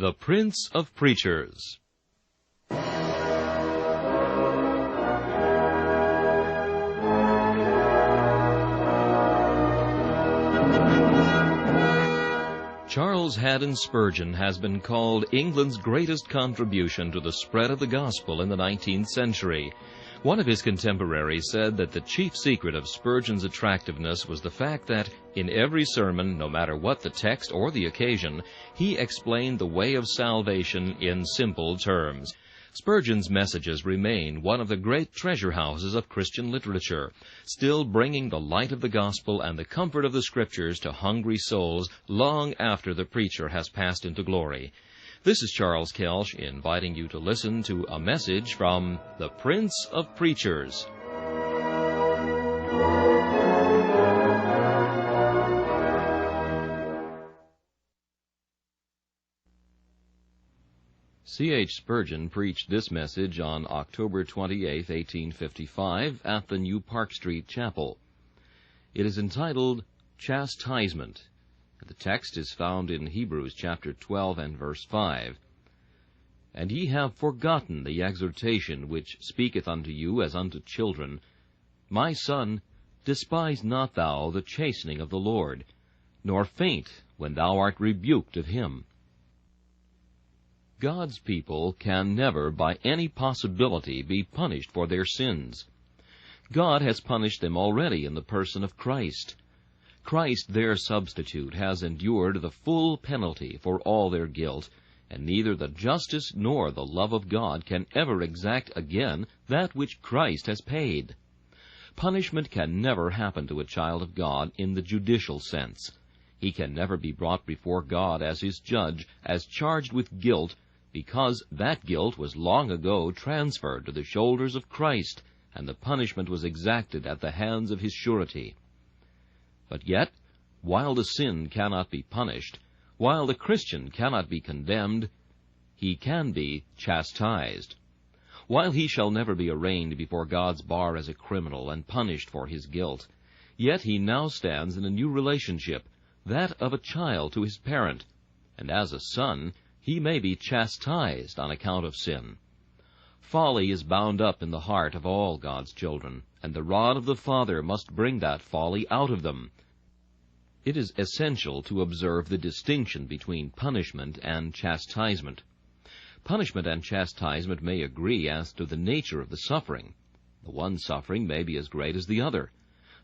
The Prince of Preachers. Charles Haddon Spurgeon has been called England's greatest contribution to the spread of the gospel in the 19th century. One of his contemporaries said that the chief secret of Spurgeon's attractiveness was the fact that, in every sermon, no matter what the text or the occasion, he explained the way of salvation in simple terms. Spurgeon's messages remain one of the great treasure houses of Christian literature, still bringing the light of the gospel and the comfort of the Scriptures to hungry souls long after the preacher has passed into glory. This is Charles Kelsch inviting you to listen to a message from the Prince of Preachers. C.H. Spurgeon preached this message on October 28, 1855, at the New Park Street Chapel. It is entitled Chastisement. The text is found in Hebrews chapter 12 and verse 5. And ye have forgotten the exhortation which speaketh unto you as unto children. My son, despise not thou the chastening of the Lord, nor faint when thou art rebuked of him. God's people can never by any possibility be punished for their sins. God has punished them already in the person of Christ. Christ, their substitute, has endured the full penalty for all their guilt, and neither the justice nor the love of God can ever exact again that which Christ has paid. Punishment can never happen to a child of God in the judicial sense. He can never be brought before God as his judge, as charged with guilt, because that guilt was long ago transferred to the shoulders of Christ, and the punishment was exacted at the hands of his surety. But yet, while the sin cannot be punished, while the Christian cannot be condemned, he can be chastised. While he shall never be arraigned before God's bar as a criminal and punished for his guilt, yet he now stands in a new relationship, that of a child to his parent, and as a son he may be chastised on account of sin. Folly is bound up in the heart of all God's children, and the rod of the Father must bring that folly out of them. It is essential to observe the distinction between punishment and chastisement. Punishment and chastisement may agree as to the nature of the suffering. The one suffering may be as great as the other.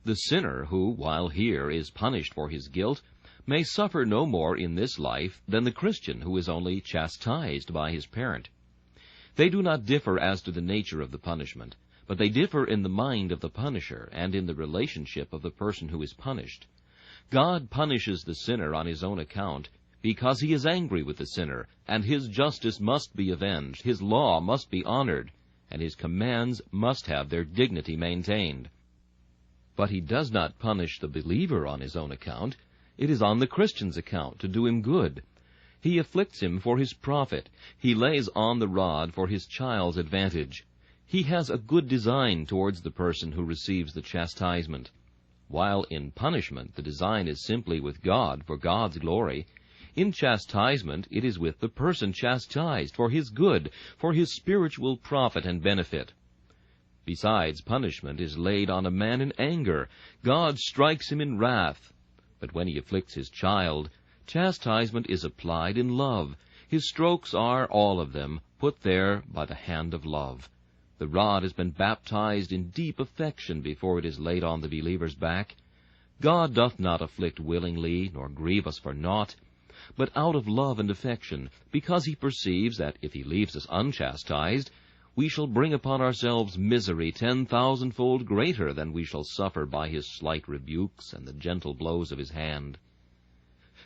The sinner who, while here, is punished for his guilt, may suffer no more in this life than the Christian who is only chastised by his parent. They do not differ as to the nature of the punishment, but they differ in the mind of the punisher and in the relationship of the person who is punished. God punishes the sinner on his own account because he is angry with the sinner, and his justice must be avenged, his law must be honored, and his commands must have their dignity maintained. But he does not punish the believer on his own account. It is on the Christian's account, to do him good. He afflicts him for his profit. He lays on the rod for his child's advantage. He has a good design towards the person who receives the chastisement. While in punishment the design is simply with God for God's glory, in chastisement it is with the person chastised for his good, for his spiritual profit and benefit. Besides, punishment is laid on a man in anger. God strikes him in wrath. But when he afflicts his child, chastisement is applied in love. His strokes are, all of them, put there by the hand of love. The rod has been baptized in deep affection before it is laid on the believer's back. God doth not afflict willingly, nor grieve us for naught, but out of love and affection, because he perceives that if he leaves us unchastised, we shall bring upon ourselves misery 10,000-fold greater than we shall suffer by his slight rebukes and the gentle blows of his hand.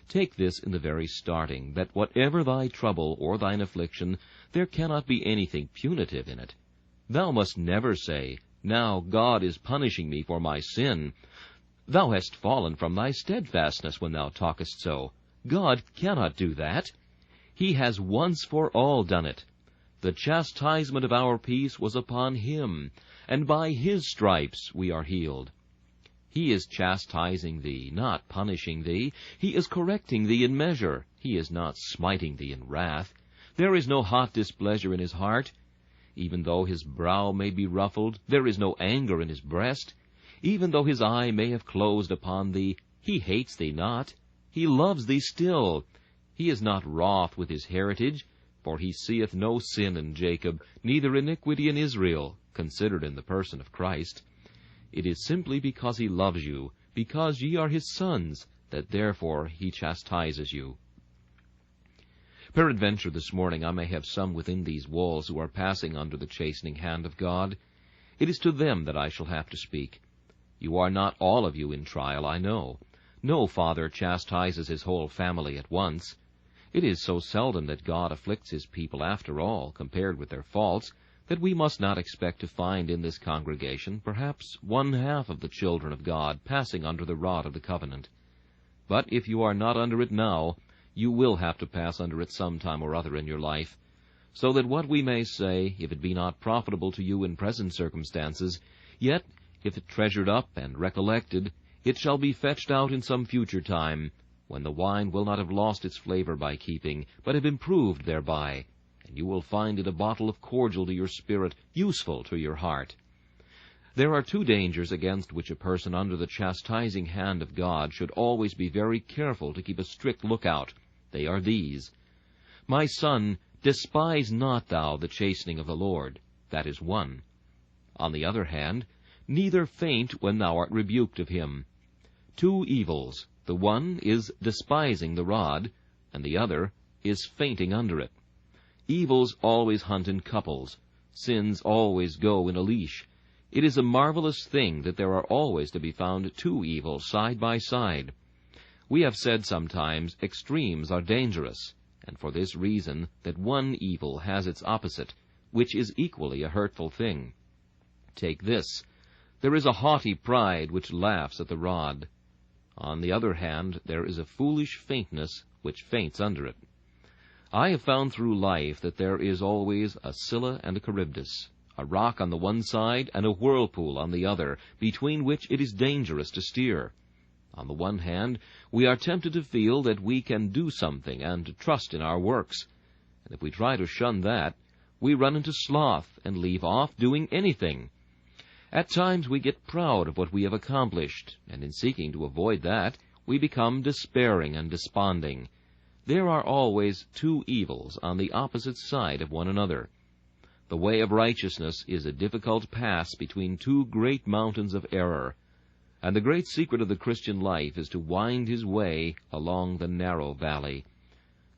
Take this in the very starting, that whatever thy trouble or thine affliction, there cannot be anything punitive in it. Thou must never say, Now God is punishing me for my sin. Thou hast fallen from thy steadfastness when thou talkest so. God cannot do that. He has once for all done it. The chastisement of our peace was upon him, and by his stripes we are healed. He is chastising thee, not punishing thee. He is correcting thee in measure. He is not smiting thee in wrath. There is no hot displeasure in his heart. Even though his brow may be ruffled, there is no anger in his breast. Even though his eye may have closed upon thee, he hates thee not. He loves thee still. He is not wroth with his heritage, for he seeth no sin in Jacob, neither iniquity in Israel, considered in the person of Christ. It is simply because he loves you, because ye are his sons, that therefore he chastises you. Peradventure this morning I may have some within these walls who are passing under the chastening hand of God. It is to them that I shall have to speak. You are not all of you in trial, I know. No father chastises his whole family at once. It is so seldom that God afflicts his people after all, compared with their faults, that we must not expect to find in this congregation perhaps 1/2 of the children of God passing under the rod of the covenant. But if you are not under it now, you will have to pass under it some time or other in your life, so that what we may say, if it be not profitable to you in present circumstances, yet, if it treasured up and recollected, it shall be fetched out in some future time, when the wine will not have lost its flavor by keeping, but have improved thereby, and you will find it a bottle of cordial to your spirit, useful to your heart. There are 2 dangers against which a person under the chastising hand of God should always be very careful to keep a strict lookout. They are these: My son, despise not thou the chastening of the Lord. That is one. On the other hand, neither faint when thou art rebuked of him. 2 evils. The one is despising the rod, and the other is fainting under it. Evils always hunt in couples. Sins always go in a leash. It is a marvelous thing that there are always to be found 2 evils side by side. We have said sometimes extremes are dangerous, and for this reason, that one evil has its opposite, which is equally a hurtful thing. Take this: there is a haughty pride which laughs at the rod. On the other hand, there is a foolish faintness which faints under it. I have found through life that there is always a Scylla and a Charybdis, a rock on the one side and a whirlpool on the other, between which it is dangerous to steer. On the one hand, we are tempted to feel that we can do something and to trust in our works, and if we try to shun that, we run into sloth and leave off doing anything. At times we get proud of what we have accomplished, and in seeking to avoid that, we become despairing and desponding. There are always 2 evils on the opposite side of one another. The way of righteousness is a difficult pass between 2 great mountains of error, and the great secret of the Christian life is to wind his way along the narrow valley.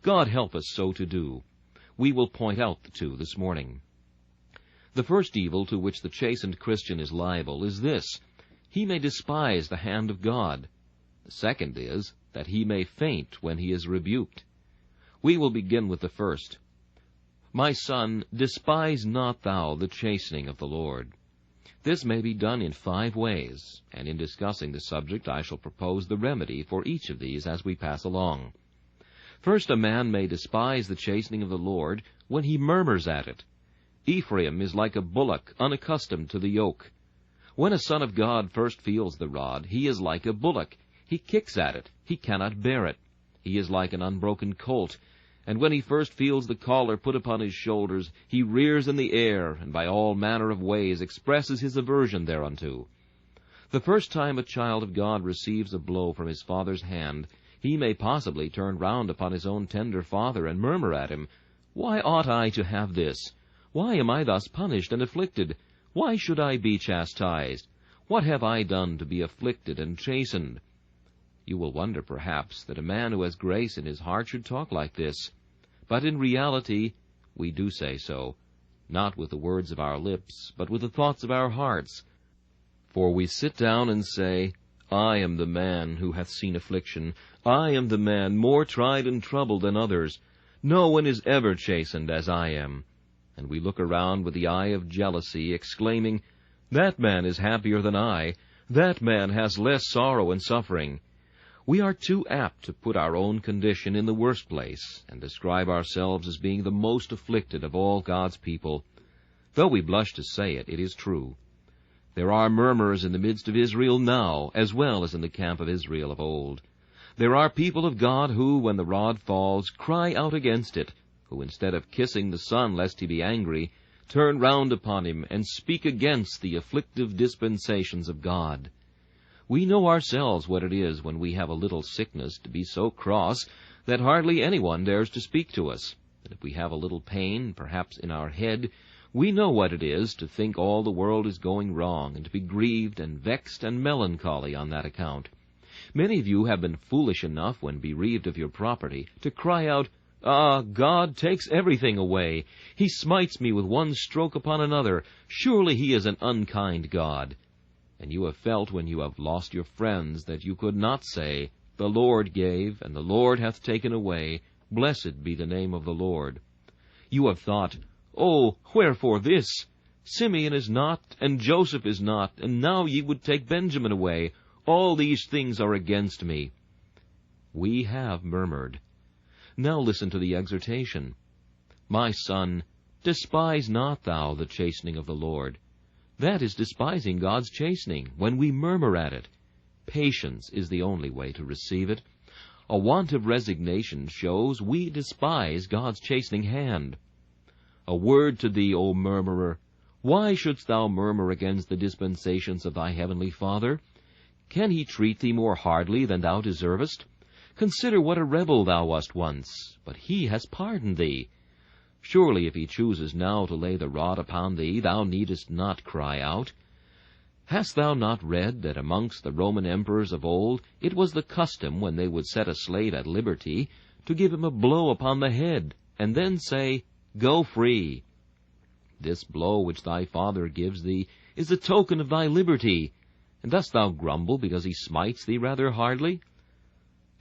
God help us so to do. We will point out the 2 this morning. The first evil to which the chastened Christian is liable is this: he may despise the hand of God. The second is that he may faint when he is rebuked. We will begin with the first. My son, despise not thou the chastening of the Lord. This may be done in 5 ways, and in discussing the subject I shall propose the remedy for each of these as we pass along. First, a man may despise the chastening of the Lord when he murmurs at it. Ephraim is like a bullock unaccustomed to the yoke. When a son of God first feels the rod, he is like a bullock. He kicks at it. He cannot bear it. He is like an unbroken colt, and when he first feels the collar put upon his shoulders, he rears in the air, and by all manner of ways expresses his aversion thereunto. The first time a child of God receives a blow from his father's hand, he may possibly turn round upon his own tender father and murmur at him, Why ought I to have this? Why am I thus punished and afflicted? Why should I be chastised? What have I done to be afflicted and chastened? You will wonder, perhaps, that a man who has grace in his heart should talk like this. But in reality, we do say so, not with the words of our lips, but with the thoughts of our hearts. For we sit down and say, I am the man who hath seen affliction. I am the man more tried and troubled than others. No one is ever chastened as I am. And we look around with the eye of jealousy, exclaiming, That man is happier than I. That man has less sorrow and suffering. We are too apt to put our own condition in the worst place, and describe ourselves as being the most afflicted of all God's people. Though we blush to say it, it is true. There are murmurers in the midst of Israel now, as well as in the camp of Israel of old. There are people of God who, when the rod falls, cry out against it, who, instead of kissing the Son lest he be angry, turn round upon him and speak against the afflictive dispensations of God. We know ourselves what it is when we have a little sickness to be so cross that hardly anyone dares to speak to us. And if we have a little pain, perhaps in our head, we know what it is to think all the world is going wrong, and to be grieved and vexed and melancholy on that account. Many of you have been foolish enough, when bereaved of your property, to cry out, "Ah, God takes everything away. He smites me with one stroke upon another. Surely he is an unkind God." And you have felt, when you have lost your friends, that you could not say, "The Lord gave, and the Lord hath taken away. Blessed be the name of the Lord." You have thought, "Oh, wherefore this? Simeon is not, and Joseph is not, and now ye would take Benjamin away. All these things are against me." We have murmured. Now listen to the exhortation. "My son, despise not thou the chastening of the Lord." That is despising God's chastening, when we murmur at it. Patience is the only way to receive it. A want of resignation shows we despise God's chastening hand. A word to thee, O murmurer. Why shouldst thou murmur against the dispensations of thy heavenly Father? Can he treat thee more hardly than thou deservest? Consider what a rebel thou wast once, but he has pardoned thee. Surely if he chooses now to lay the rod upon thee, thou needest not cry out. Hast thou not read that amongst the Roman emperors of old it was the custom, when they would set a slave at liberty, to give him a blow upon the head, and then say, "Go free"? This blow which thy father gives thee is a token of thy liberty, and dost thou grumble because he smites thee rather hardly?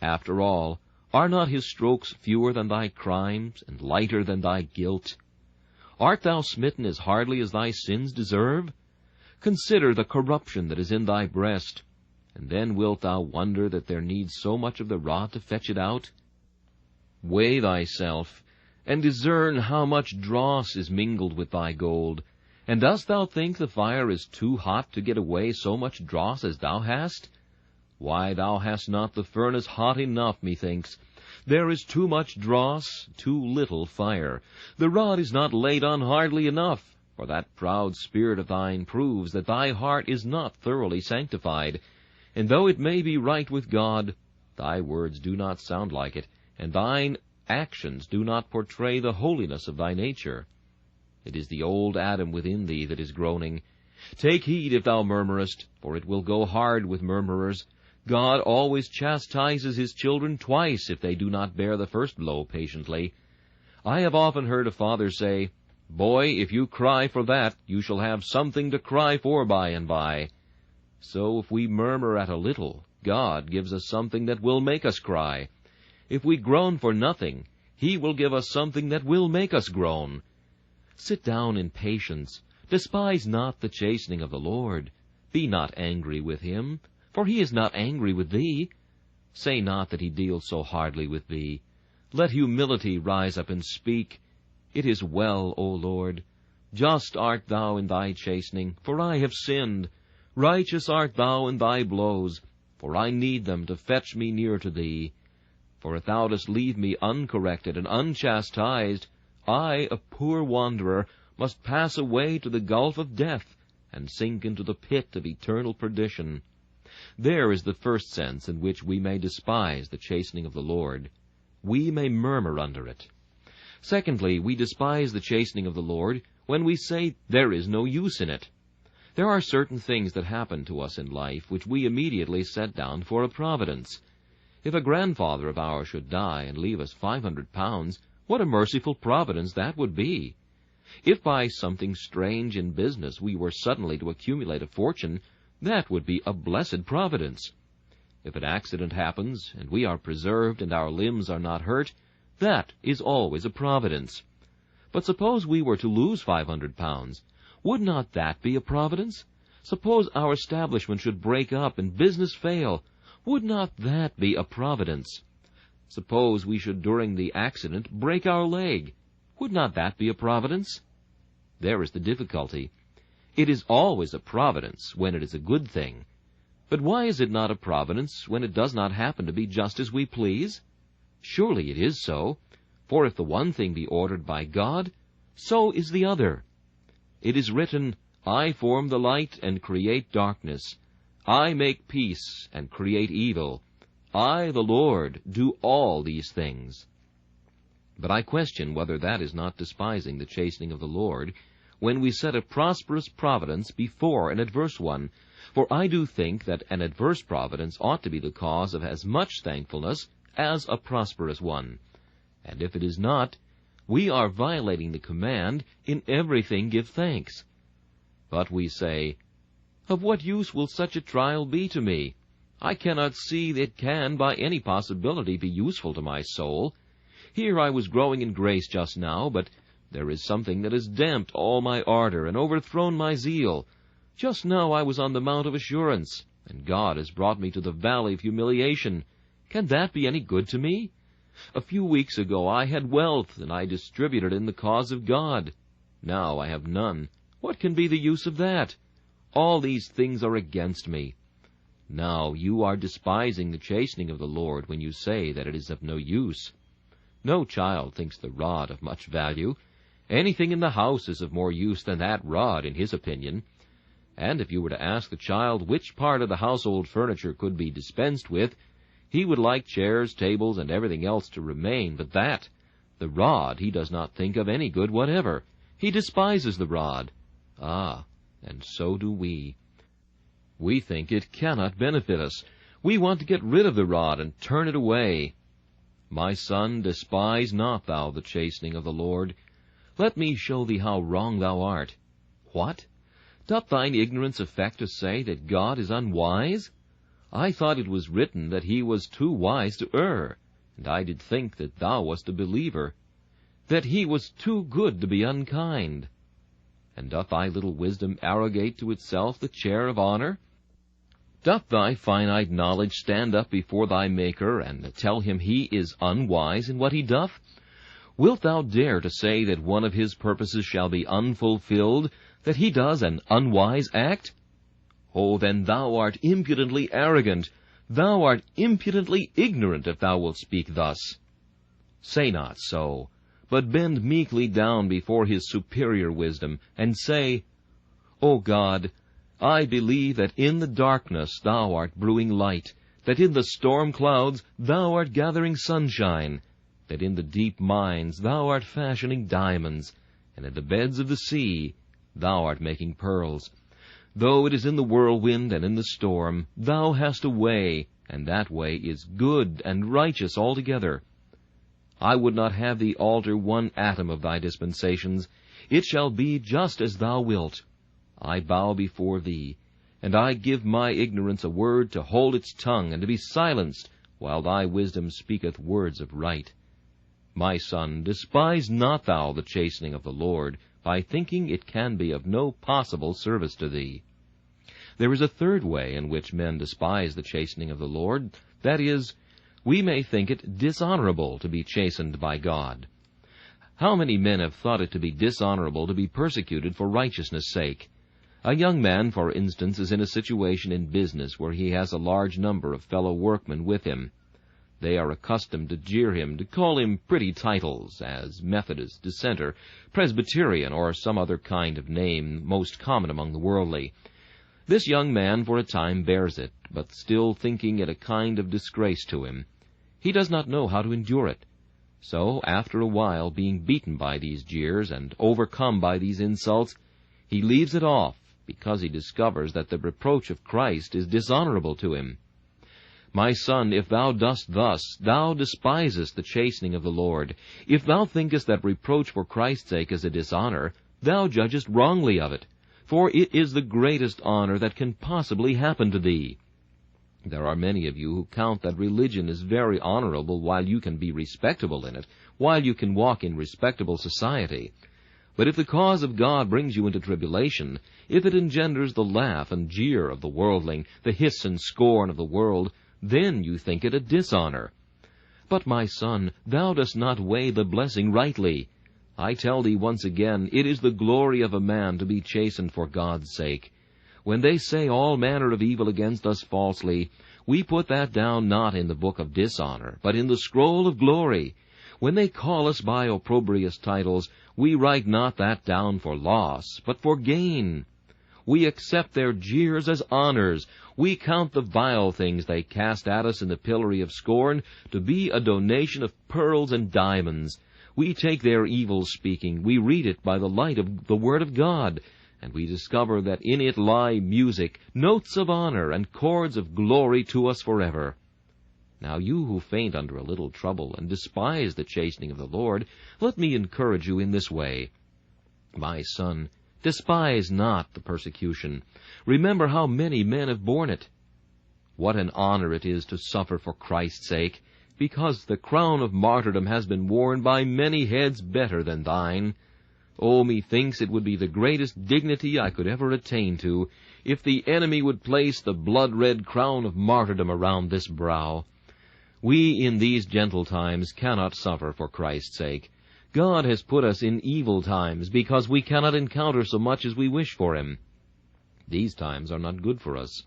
After all, are not his strokes fewer than thy crimes, and lighter than thy guilt? Art thou smitten as hardly as thy sins deserve? Consider the corruption that is in thy breast, and then wilt thou wonder that there needs so much of the rod to fetch it out? Weigh thyself, and discern how much dross is mingled with thy gold. And dost thou think the fire is too hot to get away so much dross as thou hast? Why, thou hast not the furnace hot enough, methinks. There is too much dross, too little fire. The rod is not laid on hardly enough, for that proud spirit of thine proves that thy heart is not thoroughly sanctified. And though it may be right with God, thy words do not sound like it, and thine actions do not portray the holiness of thy nature. It is the old Adam within thee that is groaning. Take heed if thou murmurest, for it will go hard with murmurers. God always chastises his children twice if they do not bear the first blow patiently. I have often heard a father say, "Boy, if you cry for that, you shall have something to cry for by and by." So if we murmur at a little, God gives us something that will make us cry. If we groan for nothing, he will give us something that will make us groan. Sit down in patience. Despise not the chastening of the Lord. Be not angry with him, for he is not angry with thee. Say not that he deals so hardly with thee. Let humility rise up and speak. It is well, O Lord. Just art thou in thy chastening, for I have sinned. Righteous art thou in thy blows, for I need them to fetch me near to thee. For if thou dost leave me uncorrected and unchastised, I, a poor wanderer, must pass away to the gulf of death, and sink into the pit of eternal perdition. There is the first sense in which we may despise the chastening of the Lord. We may murmur under it. Secondly, we despise the chastening of the Lord when we say there is no use in it. There are certain things that happen to us in life which we immediately set down for a providence. If a grandfather of ours should die and leave us £500, what a merciful providence that would be! If by something strange in business we were suddenly to accumulate a fortune, that would be a blessed providence. If an accident happens, and we are preserved and our limbs are not hurt, that is always a providence. But suppose we were to lose £500, would not that be a providence? Suppose our establishment should break up and business fail, would not that be a providence? Suppose we should during the accident break our leg, would not that be a providence? There is the difficulty. It is always a providence when it is a good thing. But why is it not a providence when it does not happen to be just as we please? Surely it is so, for if the one thing be ordered by God, so is the other. It is written, I form the light and create darkness. I make peace and create evil. I, the Lord, do all these things. But I question whether that is not despising the chastening of the Lord, when we set a prosperous providence before an adverse one. For I do think that an adverse providence ought to be the cause of as much thankfulness as a prosperous one. And if it is not, we are violating the command, in everything give thanks. But we say, of what use will such a trial be to me? I cannot see it can by any possibility be useful to my soul. Here I was growing in grace just now, but there is something that has damped all my ardor and overthrown my zeal. Just now I was on the Mount of Assurance, and God has brought me to the Valley of Humiliation. Can that be any good to me? A few weeks ago I had wealth, and I distributed in the cause of God. Now I have none. What can be the use of that? All these things are against me. Now you are despising the chastening of the Lord when you say that it is of no use. No child thinks the rod of much value. Anything in the house is of more use than that rod, in his opinion. And if you were to ask the child which part of the household furniture could be dispensed with, he would like chairs, tables, and everything else to remain, but that, the rod, he does not think of any good whatever. He despises the rod. Ah, and so do we. We think it cannot benefit us. We want to get rid of the rod and turn it away. My son, despise not thou the chastening of the Lord. Let me show thee how wrong thou art. What? Doth thine ignorance affect to say that God is unwise? I thought it was written that he was too wise to err, and I did think that thou wast a believer, that he was too good to be unkind. And doth thy little wisdom arrogate to itself the chair of honor? Doth thy finite knowledge stand up before thy Maker, and tell him he is unwise in what he doth? Wilt thou dare to say that one of his purposes shall be unfulfilled, that he does an unwise act? Oh, then thou art impudently arrogant, thou art impudently ignorant, if thou wilt speak thus. Say not so, but bend meekly down before his superior wisdom, and say, O God, I believe that in the darkness thou art brewing light, that in the storm clouds thou art gathering sunshine, that in the deep mines thou art fashioning diamonds, and in the beds of the sea thou art making pearls. Though it is in the whirlwind and in the storm, thou hast a way, and that way is good and righteous altogether. I would not have thee alter one atom of thy dispensations. It shall be just as thou wilt. I bow before thee, and I give my ignorance a word to hold its tongue and to be silenced, while thy wisdom speaketh words of right. My son, despise not thou the chastening of the Lord, by thinking it can be of no possible service to thee. There is a third way in which men despise the chastening of the Lord, that is, we may think it dishonorable to be chastened by God. How many men have thought it to be dishonorable to be persecuted for righteousness' sake? A young man, for instance, is in a situation in business where he has a large number of fellow workmen with him. They are accustomed to jeer him, to call him pretty titles, as Methodist, Dissenter, Presbyterian, or some other kind of name most common among the worldly. This young man for a time bears it, but still thinking it a kind of disgrace to him. He does not know how to endure it. So, after a while, being beaten by these jeers and overcome by these insults, he leaves it off, because he discovers that the reproach of Christ is dishonorable to him. My son, if thou dost thus, thou despisest the chastening of the Lord. If thou thinkest that reproach for Christ's sake is a dishonor, thou judgest wrongly of it, for it is the greatest honor that can possibly happen to thee. There are many of you who count that religion is very honorable while you can be respectable in it, while you can walk in respectable society. But if the cause of God brings you into tribulation, if it engenders the laugh and jeer of the worldling, the hiss and scorn of the world, then you think it a dishonor. But, my son, thou dost not weigh the blessing rightly. I tell thee once again, it is the glory of a man to be chastened for God's sake. When they say all manner of evil against us falsely, we put that down not in the book of dishonor, but in the scroll of glory. When they call us by opprobrious titles, we write not that down for loss, but for gain. We accept their jeers as honors. We count the vile things they cast at us in the pillory of scorn to be a donation of pearls and diamonds. We take their evil speaking, we read it by the light of the Word of God, and we discover that in it lie music, notes of honor, and chords of glory to us forever. Now you who faint under a little trouble and despise the chastening of the Lord, let me encourage you in this way. My son, despise not the persecution. Remember how many men have borne it. What an honor it is to suffer for Christ's sake, because the crown of martyrdom has been worn by many heads better than thine. Oh, methinks it would be the greatest dignity I could ever attain to, if the enemy would place the blood-red crown of martyrdom around this brow. We in these gentle times cannot suffer for Christ's sake. God has put us in evil times, because we cannot encounter so much as we wish for Him. These times are not good for us.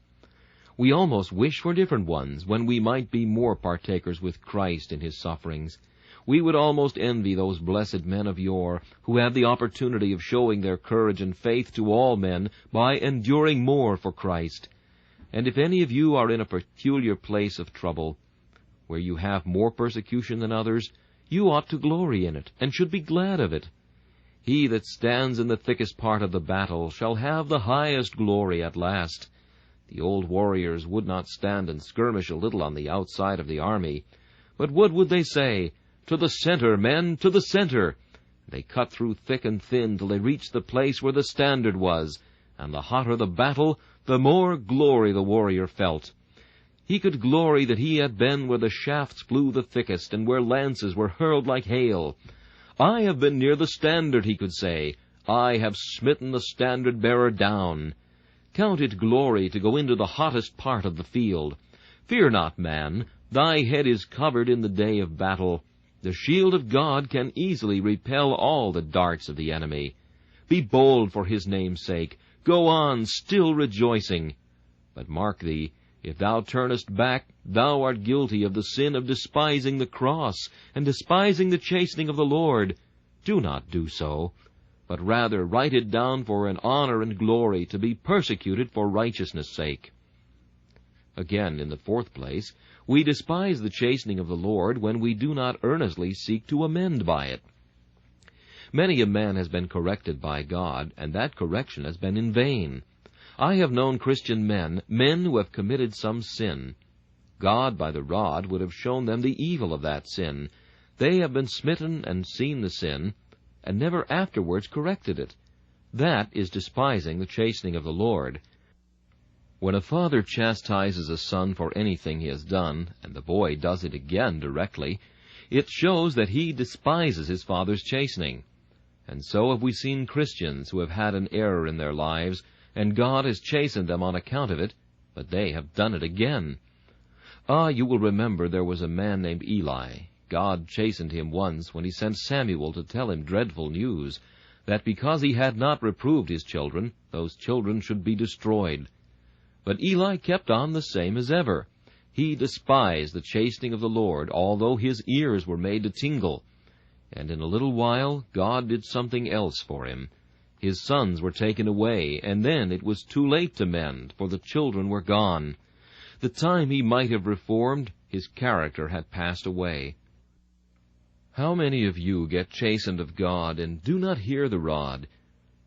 We almost wish for different ones, when we might be more partakers with Christ in His sufferings. We would almost envy those blessed men of yore, who had the opportunity of showing their courage and faith to all men by enduring more for Christ. And if any of you are in a peculiar place of trouble, where you have more persecution than others, you ought to glory in it, and should be glad of it. He that stands in the thickest part of the battle shall have the highest glory at last. The old warriors would not stand and skirmish a little on the outside of the army, but what would they say? To the center, men, to the center! They cut through thick and thin till they reached the place where the standard was, and the hotter the battle, the more glory the warrior felt. He could glory that he had been where the shafts flew the thickest, and where lances were hurled like hail. I have been near the standard, he could say. I have smitten the standard-bearer down. Count it glory to go into the hottest part of the field. Fear not, man, thy head is covered in the day of battle. The shield of God can easily repel all the darts of the enemy. Be bold for His name's sake. Go on, still rejoicing. But mark thee, if thou turnest back, thou art guilty of the sin of despising the cross, and despising the chastening of the Lord. Do not do so, but rather write it down for an honor and glory to be persecuted for righteousness' sake. Again, in the fourth place, we despise the chastening of the Lord when we do not earnestly seek to amend by it. Many a man has been corrected by God, and that correction has been in vain. I have known Christian men who have committed some sin. God, by the rod, would have shown them the evil of that sin. They have been smitten and seen the sin, and never afterwards corrected it. That is despising the chastening of the Lord. When a father chastises a son for anything he has done, and the boy does it again directly, it shows that he despises his father's chastening. And so have we seen Christians who have had an error in their lives, and God has chastened them on account of it, but they have done it again. You will remember there was a man named Eli. God chastened him once when He sent Samuel to tell him dreadful news, that because he had not reproved his children, those children should be destroyed. But Eli kept on the same as ever. He despised the chastening of the Lord, although his ears were made to tingle. And in a little while God did something else for him. His sons were taken away, and then it was too late to mend, for the children were gone. The time he might have reformed, his character had passed away. How many of you get chastened of God and do not hear the rod?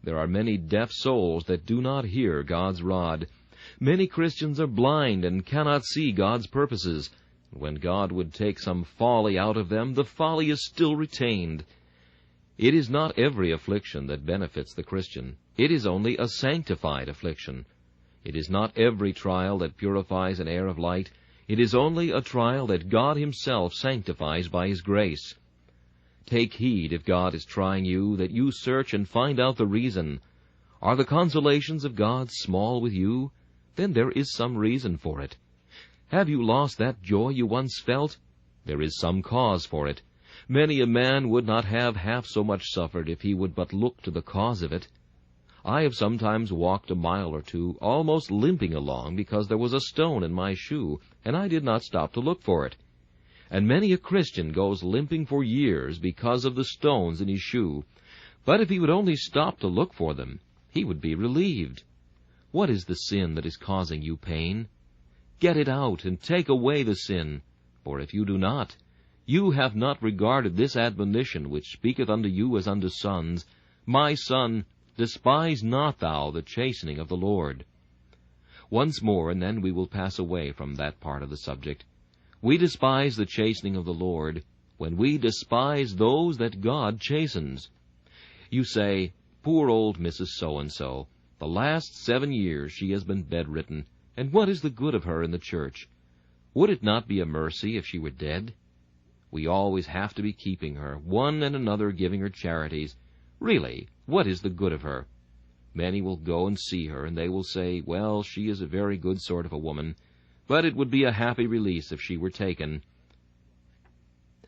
There are many deaf souls that do not hear God's rod. Many Christians are blind and cannot see God's purposes. When God would take some folly out of them, the folly is still retained. It is not every affliction that benefits the Christian. It is only a sanctified affliction. It is not every trial that purifies an air of light. It is only a trial that God Himself sanctifies by His grace. Take heed, if God is trying you, that you search and find out the reason. Are the consolations of God small with you? Then there is some reason for it. Have you lost that joy you once felt? There is some cause for it. Many a man would not have half so much suffered if he would but look to the cause of it. I have sometimes walked a mile or two, almost limping along, because there was a stone in my shoe, and I did not stop to look for it. And many a Christian goes limping for years because of the stones in his shoe. But if he would only stop to look for them, he would be relieved. What is the sin that is causing you pain? Get it out, and take away the sin. For if you do not, you have not regarded this admonition which speaketh unto you as unto sons, My son, despise not thou the chastening of the Lord. Once more, and then we will pass away from that part of the subject. We despise the chastening of the Lord when we despise those that God chastens. You say, Poor old Mrs. So-and-so, the last 7 years she has been bedridden, and what is the good of her in the church? Would it not be a mercy if she were dead? We always have to be keeping her, one and another giving her charities. Really, what is the good of her? Many will go and see her, and they will say, Well, she is a very good sort of a woman, but it would be a happy release if she were taken.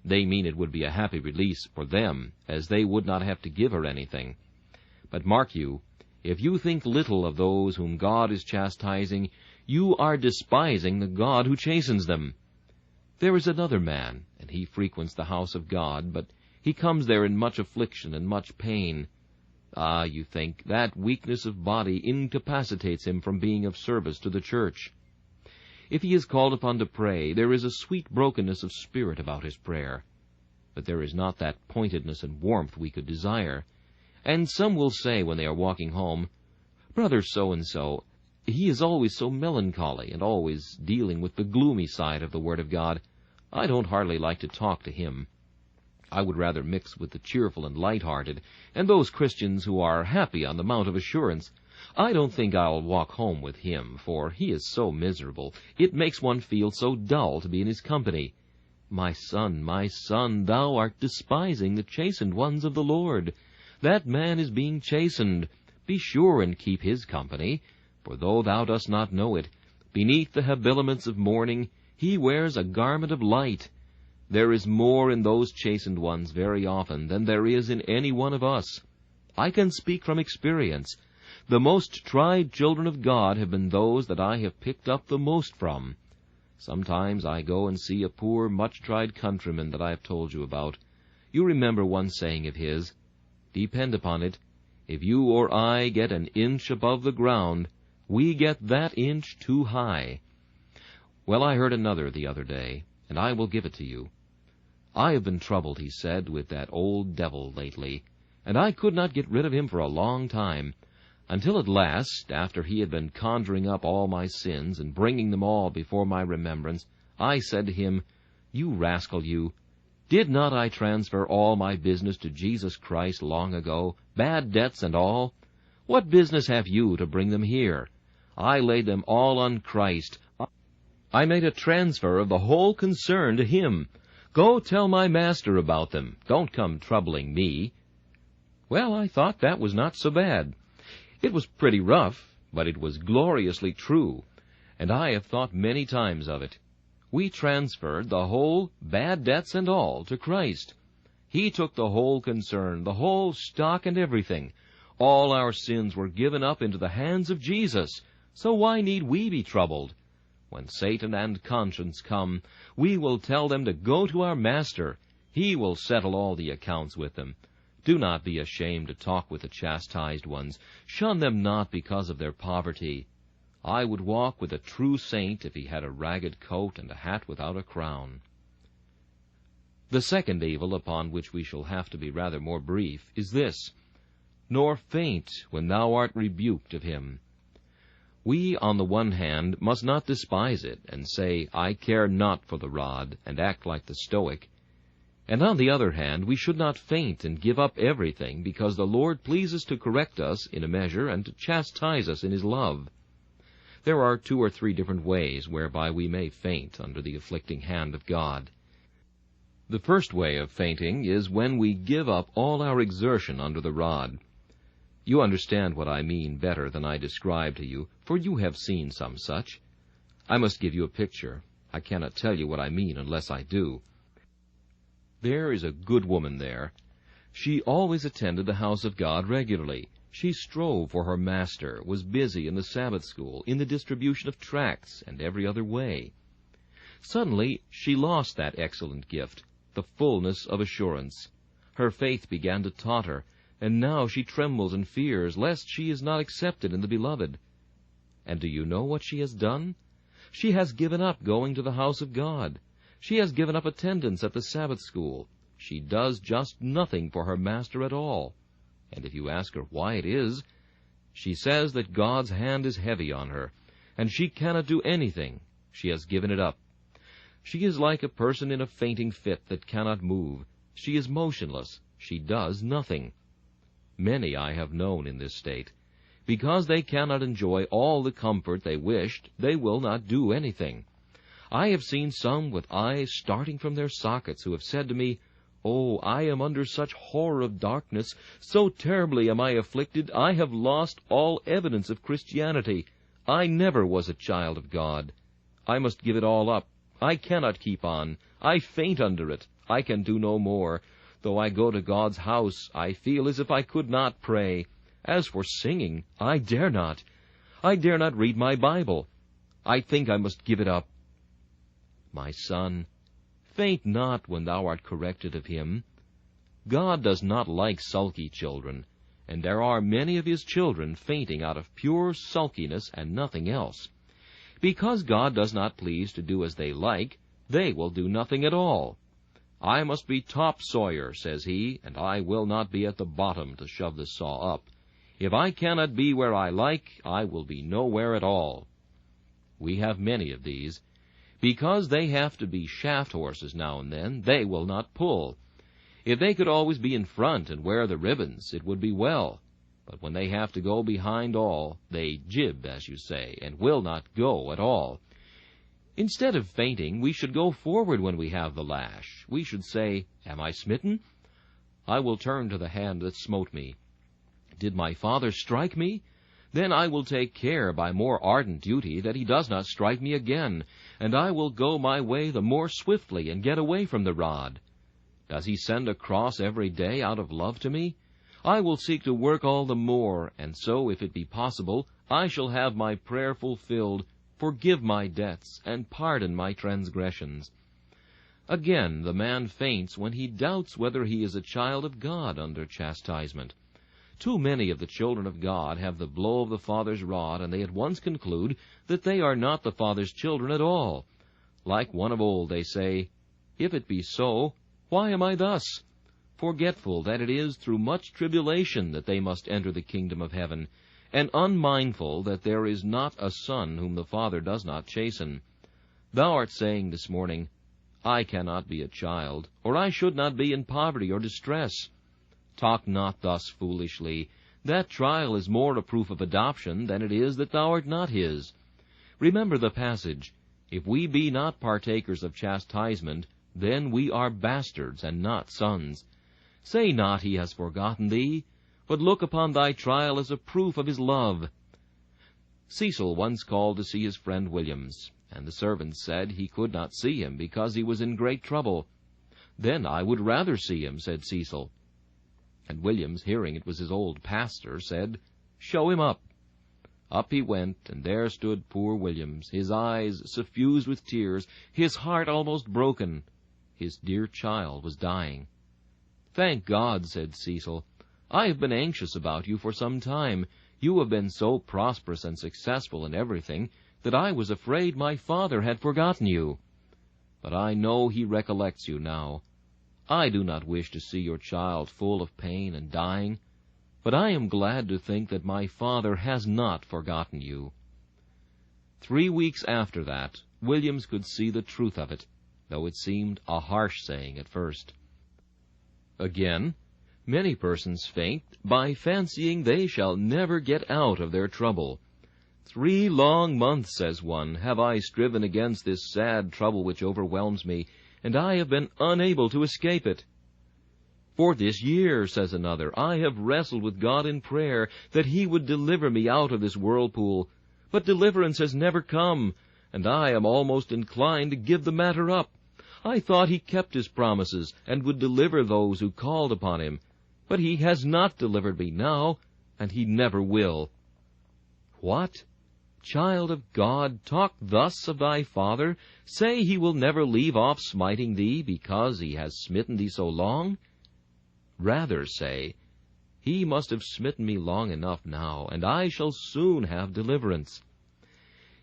They mean it would be a happy release for them, as they would not have to give her anything. But mark you, if you think little of those whom God is chastising, you are despising the God who chastens them. There is another man, and he frequents the house of God, but he comes there in much affliction and much pain. Ah, you think, that weakness of body incapacitates him from being of service to the church. If he is called upon to pray, there is a sweet brokenness of spirit about his prayer. But there is not that pointedness and warmth we could desire. And some will say when they are walking home, Brother so-and-so, he is always so melancholy, and always dealing with the gloomy side of the Word of God. I don't hardly like to talk to him. I would rather mix with the cheerful and light-hearted, and those Christians who are happy on the Mount of Assurance. I don't think I'll walk home with him, for he is so miserable. It makes one feel so dull to be in his company. My son, thou art despising the chastened ones of the Lord. That man is being chastened. Be sure and keep his company. For though thou dost not know it, beneath the habiliments of mourning he wears a garment of light. There is more in those chastened ones very often than there is in any one of us. I can speak from experience. The most tried children of God have been those that I have picked up the most from. Sometimes I go and see a poor, much-tried countryman that I have told you about. You remember one saying of his, Depend upon it, if you or I get an inch above the ground, we get that inch too high. Well, I heard another the other day, and I will give it to you. I have been troubled, he said, with that old devil lately, and I could not get rid of him for a long time, until at last, after he had been conjuring up all my sins and bringing them all before my remembrance, I said to him, You rascal, you, did not I transfer all my business to Jesus Christ long ago, bad debts and all? What business have you to bring them here? I laid them all on Christ. I made a transfer of the whole concern to him. Go tell my master about them. Don't come troubling me. Well, I thought that was not so bad. It was pretty rough, but it was gloriously true, and I have thought many times of it. We transferred the whole, bad debts and all, to Christ. He took the whole concern, the whole stock and everything. All our sins were given up into the hands of Jesus, so why need we be troubled? When Satan and conscience come, we will tell them to go to our Master. He will settle all the accounts with them. Do not be ashamed to talk with the chastised ones. Shun them not because of their poverty. I would walk with a true saint if he had a ragged coat and a hat without a crown. The second evil, upon which we shall have to be rather more brief, is this: Nor faint when thou art rebuked of him. We, on the one hand, must not despise it, and say, I care not for the rod, and act like the Stoic. And on the other hand, we should not faint and give up everything, because the Lord pleases to correct us in a measure and to chastise us in his love. There are 2 or 3 different ways whereby we may faint under the afflicting hand of God. The first way of fainting is when we give up all our exertion under the rod. You understand what I mean better than I describe to you, for you have seen some such. I must give you a picture. I cannot tell you what I mean unless I do. There is a good woman there. She always attended the house of God regularly. She strove for her Master, was busy in the Sabbath school, in the distribution of tracts, and every other way. Suddenly she lost that excellent gift, the fullness of assurance. Her faith began to totter, and now she trembles and fears lest she is not accepted in the Beloved. And do you know what she has done? She has given up going to the house of God. She has given up attendance at the Sabbath school. She does just nothing for her Master at all. And if you ask her why it is, she says that God's hand is heavy on her, and she cannot do anything. She has given it up. She is like a person in a fainting fit that cannot move. She is motionless. She does nothing. Many I have known in this state. Because they cannot enjoy all the comfort they wished, they will not do anything. I have seen some with eyes starting from their sockets who have said to me, "Oh, I am under such horror of darkness, so terribly am I afflicted, I have lost all evidence of Christianity. I never was a child of God. I must give it all up. I cannot keep on. I faint under it. I can do no more. Though I go to God's house, I feel as if I could not pray. As for singing, I dare not. I dare not read my Bible. I think I must give it up." My son, faint not when thou art corrected of him. God does not like sulky children, and there are many of his children fainting out of pure sulkiness and nothing else. Because God does not please to do as they like, they will do nothing at all. "I must be top sawyer," says he, "and I will not be at the bottom to shove the saw up. If I cannot be where I like, I will be nowhere at all." We have many of these. Because they have to be shaft horses now and then, they will not pull. If they could always be in front and wear the ribbons, it would be well. But when they have to go behind all, they jib, as you say, and will not go at all. Instead of fainting, we should go forward when we have the lash. We should say, "Am I smitten? I will turn to the hand that smote me. Did my father strike me? Then I will take care by more ardent duty that he does not strike me again, and I will go my way the more swiftly and get away from the rod. Does he send a cross every day out of love to me? I will seek to work all the more, and so, if it be possible, I shall have my prayer fulfilled, forgive my debts, and pardon my transgressions." Again, the man faints when he doubts whether he is a child of God under chastisement. Too many of the children of God have the blow of the Father's rod, and they at once conclude that they are not the Father's children at all. Like one of old, they say, "If it be so, why am I thus?" forgetful that it is through much tribulation that they must enter the kingdom of heaven, and unmindful that there is not a son whom the Father does not chasten. Thou art saying this morning, "I cannot be a child, or I should not be in poverty or distress." Talk not thus foolishly. That trial is more a proof of adoption than it is that thou art not his. Remember the passage, "If we be not partakers of chastisement, then we are bastards and not sons." Say not he has forgotten thee, but look upon thy trial as a proof of his love. Cecil once called to see his friend Williams, and the servants said he could not see him because he was in great trouble. "Then I would rather see him," said Cecil. And Williams, hearing it was his old pastor, said, "Show him up." Up he went, and there stood poor Williams, his eyes suffused with tears, his heart almost broken. His dear child was dying. "Thank God," said Cecil. "I have been anxious about you for some time. You have been so prosperous and successful in everything that I was afraid my father had forgotten you. But I know he recollects you now. I do not wish to see your child full of pain and dying, but I am glad to think that my father has not forgotten you." 3 weeks after that, Williams could see the truth of it, though it seemed a harsh saying at first. Again, many persons faint by fancying they shall never get out of their trouble. 3 long months, says one, have I striven against this sad trouble which overwhelms me, and I have been unable to escape it. For this year, says another, I have wrestled with God in prayer that he would deliver me out of this whirlpool, but deliverance has never come, and I am almost inclined to give the matter up. I thought he kept his promises, and would deliver those who called upon him. But he has not delivered me now, and he never will. What? Child of God, talk thus of thy Father? Say he will never leave off smiting thee, because he has smitten thee so long? Rather say, he must have smitten me long enough now, and I shall soon have deliverance.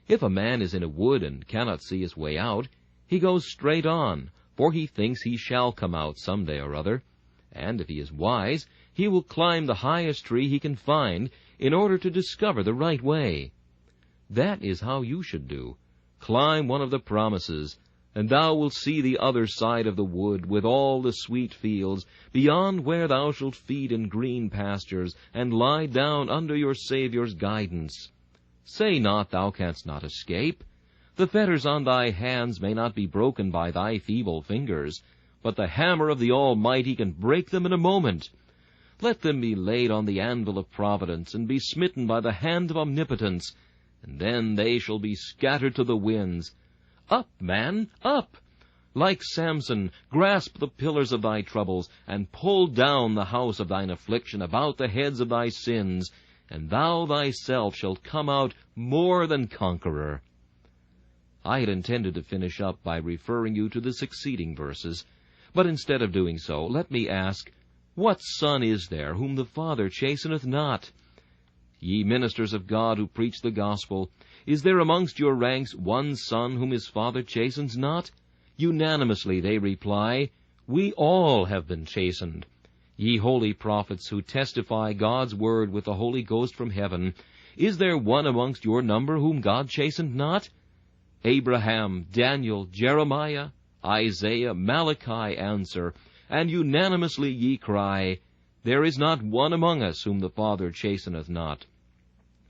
If a man is in a wood and cannot see his way out, he goes straight on, for he thinks he shall come out some day or other. And if he is wise, he will climb the highest tree he can find, in order to discover the right way. That is how you should do. Climb one of the promises, and thou wilt see the other side of the wood, with all the sweet fields, beyond where thou shalt feed in green pastures, and lie down under your Saviour's guidance. Say not thou canst not escape. The fetters on thy hands may not be broken by thy feeble fingers, but the hammer of the Almighty can break them in a moment. Let them be laid on the anvil of providence, and be smitten by the hand of omnipotence, and then they shall be scattered to the winds. Up, man, up! Like Samson, grasp the pillars of thy troubles, and pull down the house of thine affliction about the heads of thy sins, and thou thyself shalt come out more than conqueror. I had intended to finish up by referring you to the succeeding verses, but instead of doing so, let me ask, what son is there whom the Father chasteneth not? Ye ministers of God who preach the gospel, is there amongst your ranks one son whom his father chastens not? Unanimously they reply, we all have been chastened. Ye holy prophets who testify God's word with the Holy Ghost from heaven, is there one amongst your number whom God chastened not? Abraham, Daniel, Jeremiah, Isaiah, Malachi answer, and unanimously ye cry, there is not one among us whom the Father chasteneth not.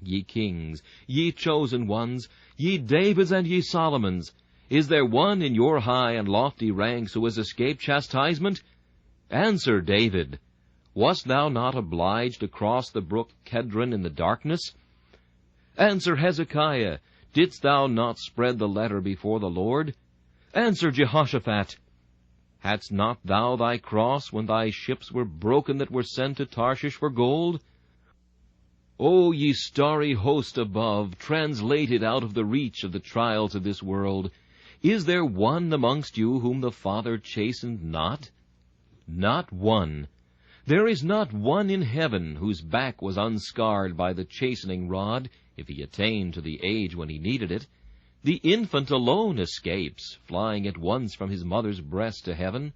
Ye kings, ye chosen ones, ye Davids and ye Solomons, is there one in your high and lofty ranks who has escaped chastisement? Answer, David, wast thou not obliged to cross the brook Kedron in the darkness? Answer, Hezekiah, didst thou not spread the letter before the Lord? Answer, Jehoshaphat, hadst not thou thy cross when thy ships were broken that were sent to Tarshish for gold? O ye starry host above, translated out of the reach of the trials of this world, is there one amongst you whom the Father chastened not? Not one. There is not one in heaven whose back was unscarred by the chastening rod, if he attained to the age when he needed it. The infant alone escapes, flying at once from his mother's breast to heaven.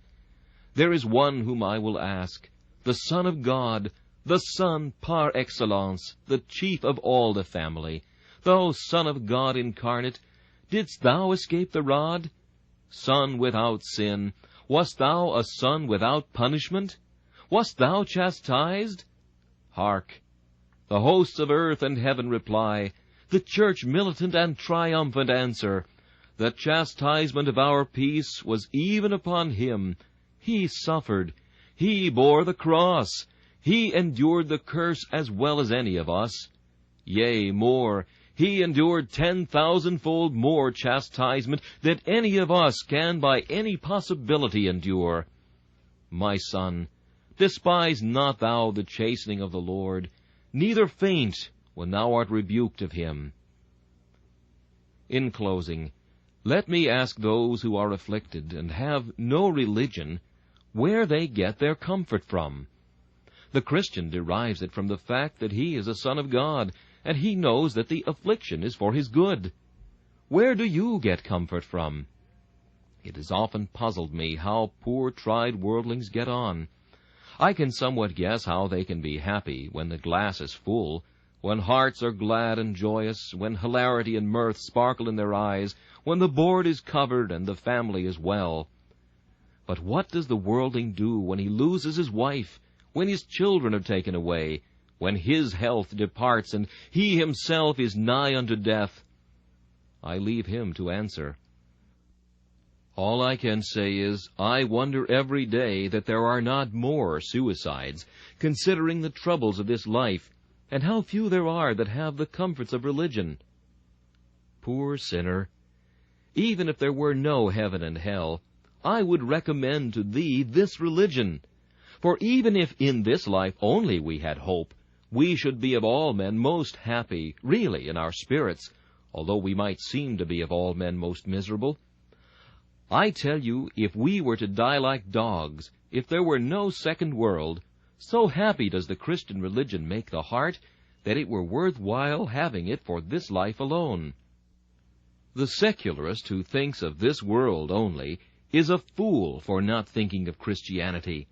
There is one whom I will ask, the Son of God, the Son par excellence, the chief of all the family. Thou Son of God incarnate, didst thou escape the rod? Son without sin, wast thou a son without punishment? Wast thou chastised? Hark! The hosts of earth and heaven reply, the church militant and triumphant answer, the chastisement of our peace was even upon him. He suffered. He bore the cross. He endured the curse as well as any of us. Yea, more, he endured 10,000-fold more chastisement than any of us can by any possibility endure. My son, despise not thou the chastening of the Lord, neither faint when thou art rebuked of him. In closing, let me ask those who are afflicted and have no religion where they get their comfort from. The Christian derives it from the fact that he is a son of God, and he knows that the affliction is for his good. Where do you get comfort from? It has often puzzled me how poor tried worldlings get on. I can somewhat guess how they can be happy when the glass is full, when hearts are glad and joyous, when hilarity and mirth sparkle in their eyes, when the board is covered and the family is well. But what does the worldling do when he loses his wife, when his children are taken away, when his health departs, and he himself is nigh unto death? I leave him to answer. All I can say is, I wonder every day that there are not more suicides, considering the troubles of this life, and how few there are that have the comforts of religion. Poor sinner! Even if there were no heaven and hell, I would recommend to thee this religion. For even if in this life only we had hope, we should be of all men most happy, really, in our spirits, although we might seem to be of all men most miserable. I tell you, if we were to die like dogs, if there were no second world, so happy does the Christian religion make the heart, that it were worth while having it for this life alone. The secularist who thinks of this world only is a fool for not thinking of Christianity,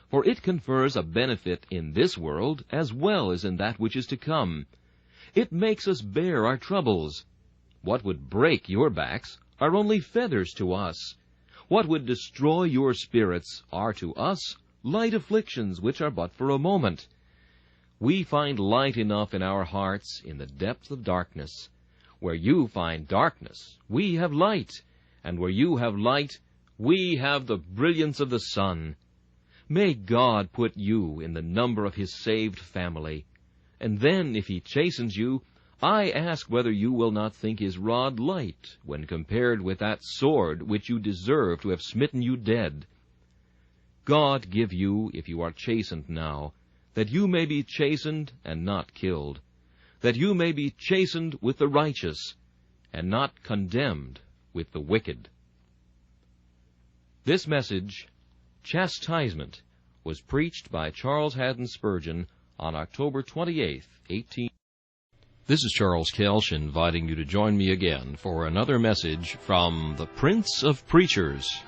for it confers a benefit in this world as well as in that which is to come. It makes us bear our troubles. What would break your backs are only feathers to us. What would destroy your spirits are to us light afflictions which are but for a moment. We find light enough in our hearts in the depth of darkness. Where you find darkness, we have light, and where you have light, we have the brilliance of the sun. May God put you in the number of his saved family. And then, if he chastens you, I ask whether you will not think his rod light when compared with that sword which you deserve to have smitten you dead. God give you, if you are chastened now, that you may be chastened and not killed, that you may be chastened with the righteous, and not condemned with the wicked. This message, Chastisement, was preached by Charles Haddon Spurgeon on October 28, 18... This is Charles Kelsch inviting you to join me again for another message from the Prince of Preachers.